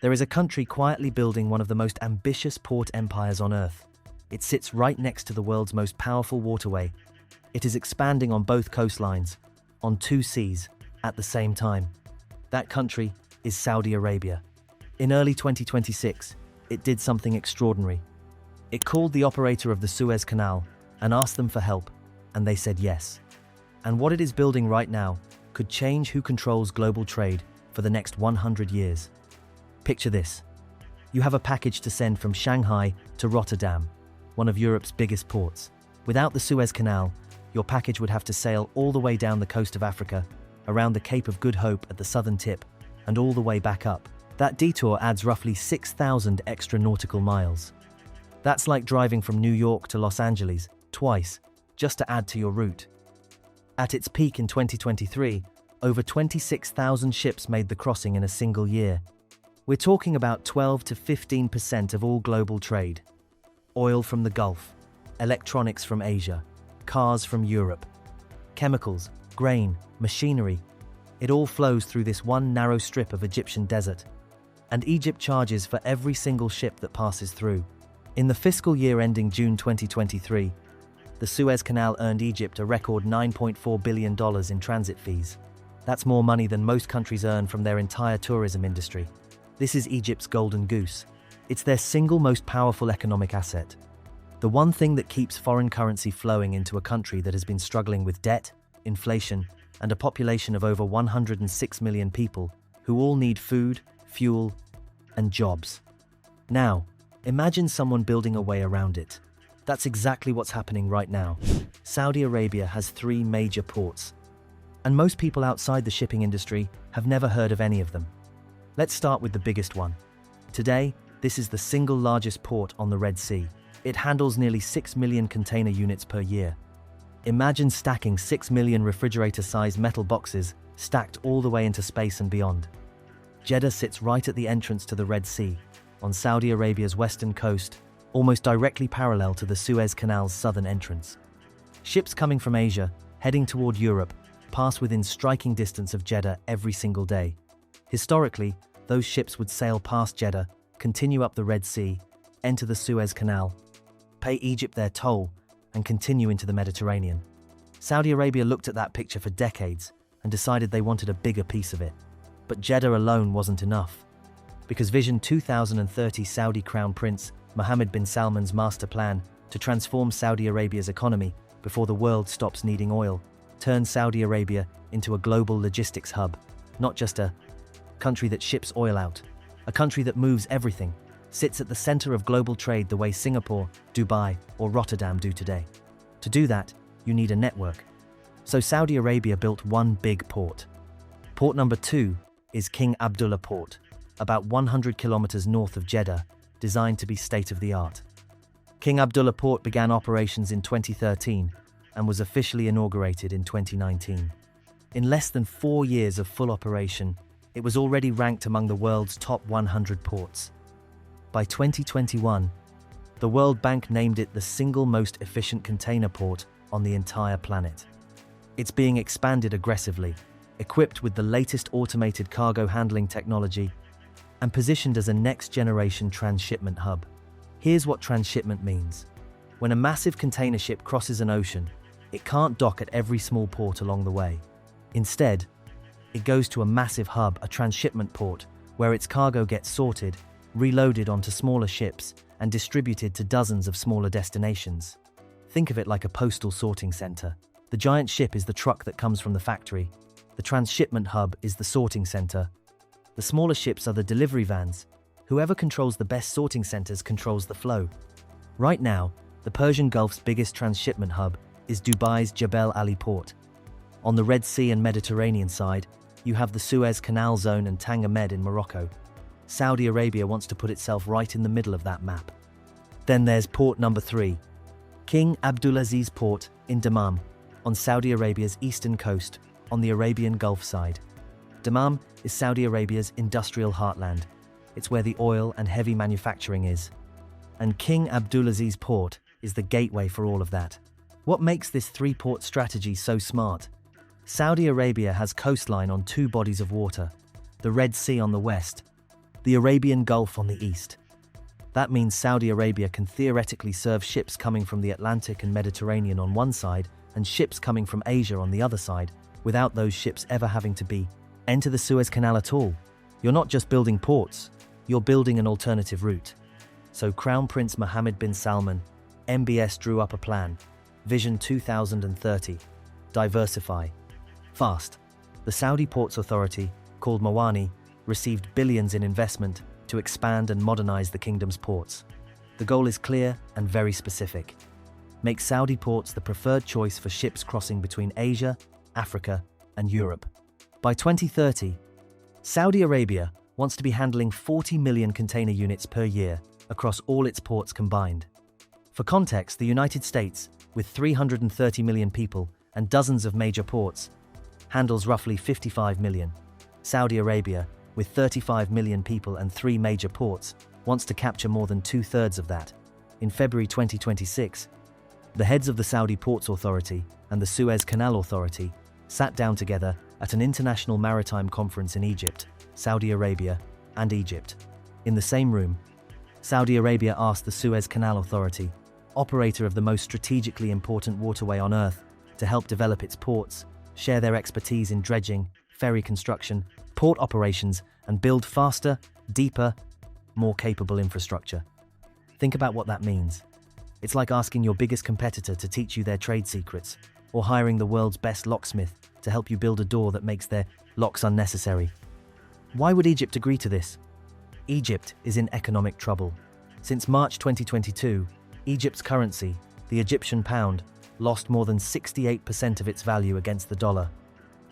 There is a country quietly building one of the most ambitious port empires on Earth. It sits right next to the world's most powerful waterway. It is expanding on both coastlines, on two seas, at the same time. That country is Saudi Arabia. In early 2026, it did something extraordinary. It called the operator of the Suez Canal and asked them for help, and they said yes. And what it is building right now could change who controls global trade for the next 100 years. Picture this. You have a package to send from Shanghai to Rotterdam, one of Europe's biggest ports. Without the Suez Canal, your package would have to sail all the way down the coast of Africa, around the Cape of Good Hope at the southern tip, and all the way back up. That detour adds roughly 6,000 extra nautical miles. That's like driving from New York to Los Angeles twice, just to add to your route. At its peak in 2023, over 26,000 ships made the crossing in a single year. We're talking about 12 to 15% of all global trade. Oil from the Gulf, electronics from Asia, cars from Europe, chemicals, grain, machinery. It all flows through this one narrow strip of Egyptian desert. And Egypt charges for every single ship that passes through. In the fiscal year ending June 2023, the Suez Canal earned Egypt a record $9.4 billion in transit fees. That's more money than most countries earn from their entire tourism industry. This is Egypt's golden goose. It's their single most powerful economic asset. The one thing that keeps foreign currency flowing into a country that has been struggling with debt, inflation, and a population of over 106 million people who all need food, fuel, and jobs. Now, imagine someone building a way around it. That's exactly what's happening right now. Saudi Arabia has 3 major ports, and most people outside the shipping industry have never heard of any of them. Let's start with the biggest one. Today, this is the single largest port on the Red Sea. It handles nearly 6 million container units per year. Imagine stacking 6 million refrigerator-sized metal boxes stacked all the way into space and beyond. Jeddah sits right at the entrance to the Red Sea, on Saudi Arabia's western coast, almost directly parallel to the Suez Canal's southern entrance. Ships coming from Asia, heading toward Europe, pass within striking distance of Jeddah every single day. Historically, those ships would sail past Jeddah, continue up the Red Sea, enter the Suez Canal, pay Egypt their toll, and continue into the Mediterranean. Saudi Arabia looked at that picture for decades and decided they wanted a bigger piece of it. But Jeddah alone wasn't enough. Because Vision 2030 Saudi Crown Prince Mohammed bin Salman's master plan to transform Saudi Arabia's economy before the world stops needing oil turns Saudi Arabia into a global logistics hub, not just a country that ships oil out, a country that moves everything, sits at the center of global trade the way Singapore, Dubai, or Rotterdam do today. To do that, you need a network. So Saudi Arabia built one big port. Port number 2 is King Abdullah Port, about 100 kilometers north of Jeddah, designed to be state-of-the-art. King Abdullah Port began operations in 2013 and was officially inaugurated in 2019. In less than 4 years of full operation, it was already ranked among the world's top 100 ports. By 2021, the World Bank named it the single most efficient container port on the entire planet. It's being expanded aggressively, equipped with the latest automated cargo handling technology, and positioned as a next-generation transshipment hub. Here's what transshipment means. When a massive container ship crosses an ocean, it can't dock at every small port along the way. Instead, it goes to a massive hub, a transshipment port, where its cargo gets sorted, reloaded onto smaller ships, and distributed to dozens of smaller destinations. Think of it like a postal sorting center. The giant ship is the truck that comes from the factory. The transshipment hub is the sorting center. The smaller ships are the delivery vans. Whoever controls the best sorting centers controls the flow. Right now, the Persian Gulf's biggest transshipment hub is Dubai's Jebel Ali port. On the Red Sea and Mediterranean side, you have the Suez Canal zone and Tanga Med in Morocco. Saudi Arabia wants to put itself right in the middle of that map. Then there's port number 3, King Abdulaziz Port in Dammam, on Saudi Arabia's eastern coast, on the Arabian Gulf side. Dammam is Saudi Arabia's industrial heartland. It's where the oil and heavy manufacturing is. And King Abdulaziz Port is the gateway for all of that. What makes this 3-port strategy so smart? Saudi Arabia has coastline on 2 bodies of water, the Red Sea on the west, the Arabian Gulf on the east. That means Saudi Arabia can theoretically serve ships coming from the Atlantic and Mediterranean on one side and ships coming from Asia on the other side, without those ships ever having to enter the Suez Canal at all. You're not just building ports, you're building an alternative route. So Crown Prince Mohammed bin Salman, MBS, drew up a plan, Vision 2030, diversify, fast. The Saudi Ports Authority, called Mawani, received billions in investment to expand and modernize the kingdom's ports. The goal is clear and very specific. Make Saudi ports the preferred choice for ships crossing between Asia, Africa, and Europe. By 2030, Saudi Arabia wants to be handling 40 million container units per year across all its ports combined. For context, the United States, with 330 million people and dozens of major ports, handles roughly 55 million. Saudi Arabia, with 35 million people and 3 major ports, wants to capture more than 2/3 of that. In February 2026, the heads of the Saudi Ports Authority and the Suez Canal Authority sat down together at an international maritime conference in Egypt, Saudi Arabia, and Egypt. In the same room, Saudi Arabia asked the Suez Canal Authority, operator of the most strategically important waterway on Earth, to help develop its ports, share their expertise in dredging, ferry construction, port operations, and build faster, deeper, more capable infrastructure. Think about what that means. It's like asking your biggest competitor to teach you their trade secrets, or hiring the world's best locksmith to help you build a door that makes their locks unnecessary. Why would Egypt agree to this? Egypt is in economic trouble. Since March 2022, Egypt's currency, the Egyptian pound, lost more than 68% of its value against the dollar.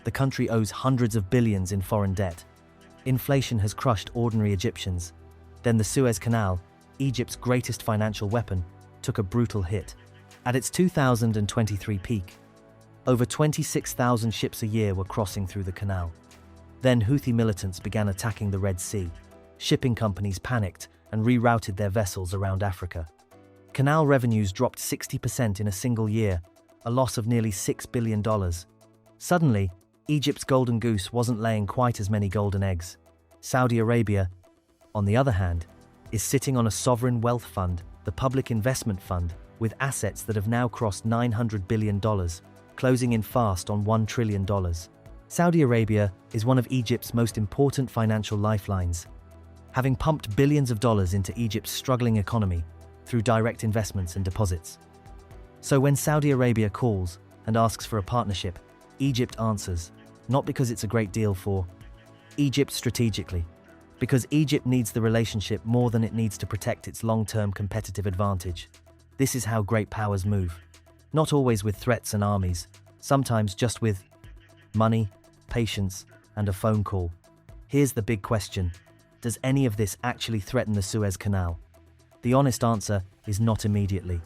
The country owes hundreds of billions in foreign debt. Inflation has crushed ordinary Egyptians. Then the Suez Canal, Egypt's greatest financial weapon, took a brutal hit. At its 2023 peak, over 26,000 ships a year were crossing through the canal. Then Houthi militants began attacking the Red Sea. Shipping companies panicked and rerouted their vessels around Africa. Canal revenues dropped 60% in a single year, a loss of nearly $6 billion. Suddenly, Egypt's golden goose wasn't laying quite as many golden eggs. Saudi Arabia, on the other hand, is sitting on a sovereign wealth fund, the Public Investment Fund, with assets that have now crossed $900 billion, closing in fast on $1 trillion. Saudi Arabia is one of Egypt's most important financial lifelines, having pumped billions of dollars into Egypt's struggling economy through direct investments and deposits. So when Saudi Arabia calls and asks for a partnership, Egypt answers, not because it's a great deal for Egypt strategically, because Egypt needs the relationship more than it needs to protect its long-term competitive advantage. This is how great powers move. Not always with threats and armies, sometimes just with money, patience, and a phone call. Here's the big question. Does any of this actually threaten the Suez Canal? The honest answer is not immediately,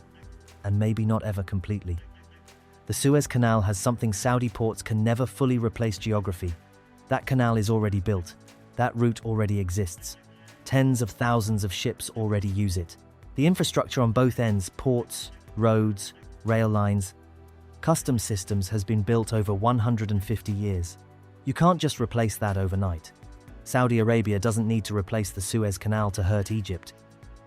and maybe not ever completely. The Suez Canal has something Saudi ports can never fully replace: geography. That canal is already built. That route already exists. Tens of thousands of ships already use it. The infrastructure on both ends, ports, roads, rail lines, customs systems, has been built over 150 years. You can't just replace that overnight. Saudi Arabia doesn't need to replace the Suez Canal to hurt Egypt.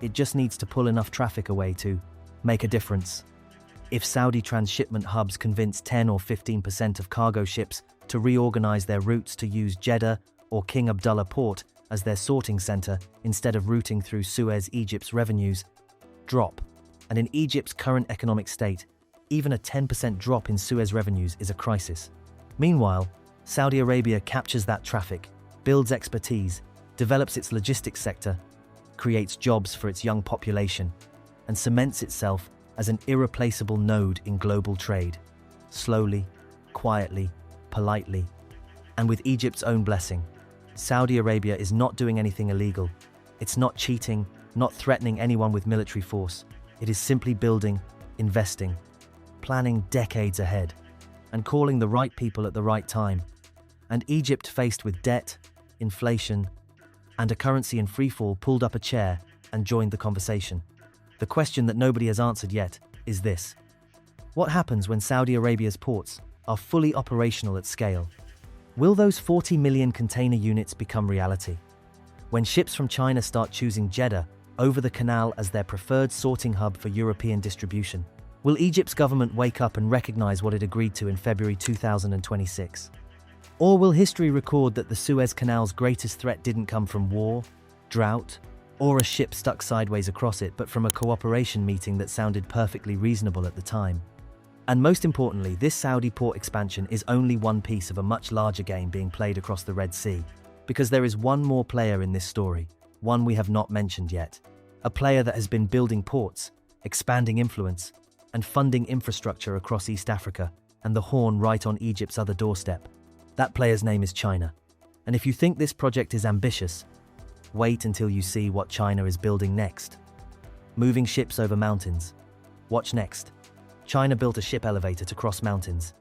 It just needs to pull enough traffic away to make a difference. If Saudi transshipment hubs convince 10 or 15% of cargo ships to reorganize their routes to use Jeddah or King Abdullah Port as their sorting center instead of routing through Suez, Egypt's revenues drop. And in Egypt's current economic state, even a 10% drop in Suez revenues is a crisis. Meanwhile, Saudi Arabia captures that traffic, builds expertise, develops its logistics sector, creates jobs for its young population, and cements itself as an irreplaceable node in global trade. Slowly, quietly, politely, and with Egypt's own blessing. Saudi Arabia is not doing anything illegal. It's not cheating, not threatening anyone with military force. It is simply building, investing, planning decades ahead, and calling the right people at the right time. And Egypt, faced with debt, inflation, and a currency in freefall, pulled up a chair and joined the conversation. The question that nobody has answered yet is this: what happens when Saudi Arabia's ports are fully operational at scale? Will those 40 million container units become reality? When ships from China start choosing Jeddah over the canal as their preferred sorting hub for European distribution, will Egypt's government wake up and recognize what it agreed to in February 2026? Or will history record that the Suez Canal's greatest threat didn't come from war, drought, or a ship stuck sideways across it, but from a cooperation meeting that sounded perfectly reasonable at the time? And most importantly, this Saudi port expansion is only one piece of a much larger game being played across the Red Sea, because there is one more player in this story, one we have not mentioned yet, a player that has been building ports, expanding influence, and funding infrastructure across East Africa and the Horn right on Egypt's other doorstep. That player's name is China. And if you think this project is ambitious, wait until you see what China is building next. Moving ships over mountains. Watch next. China built a ship elevator to cross mountains,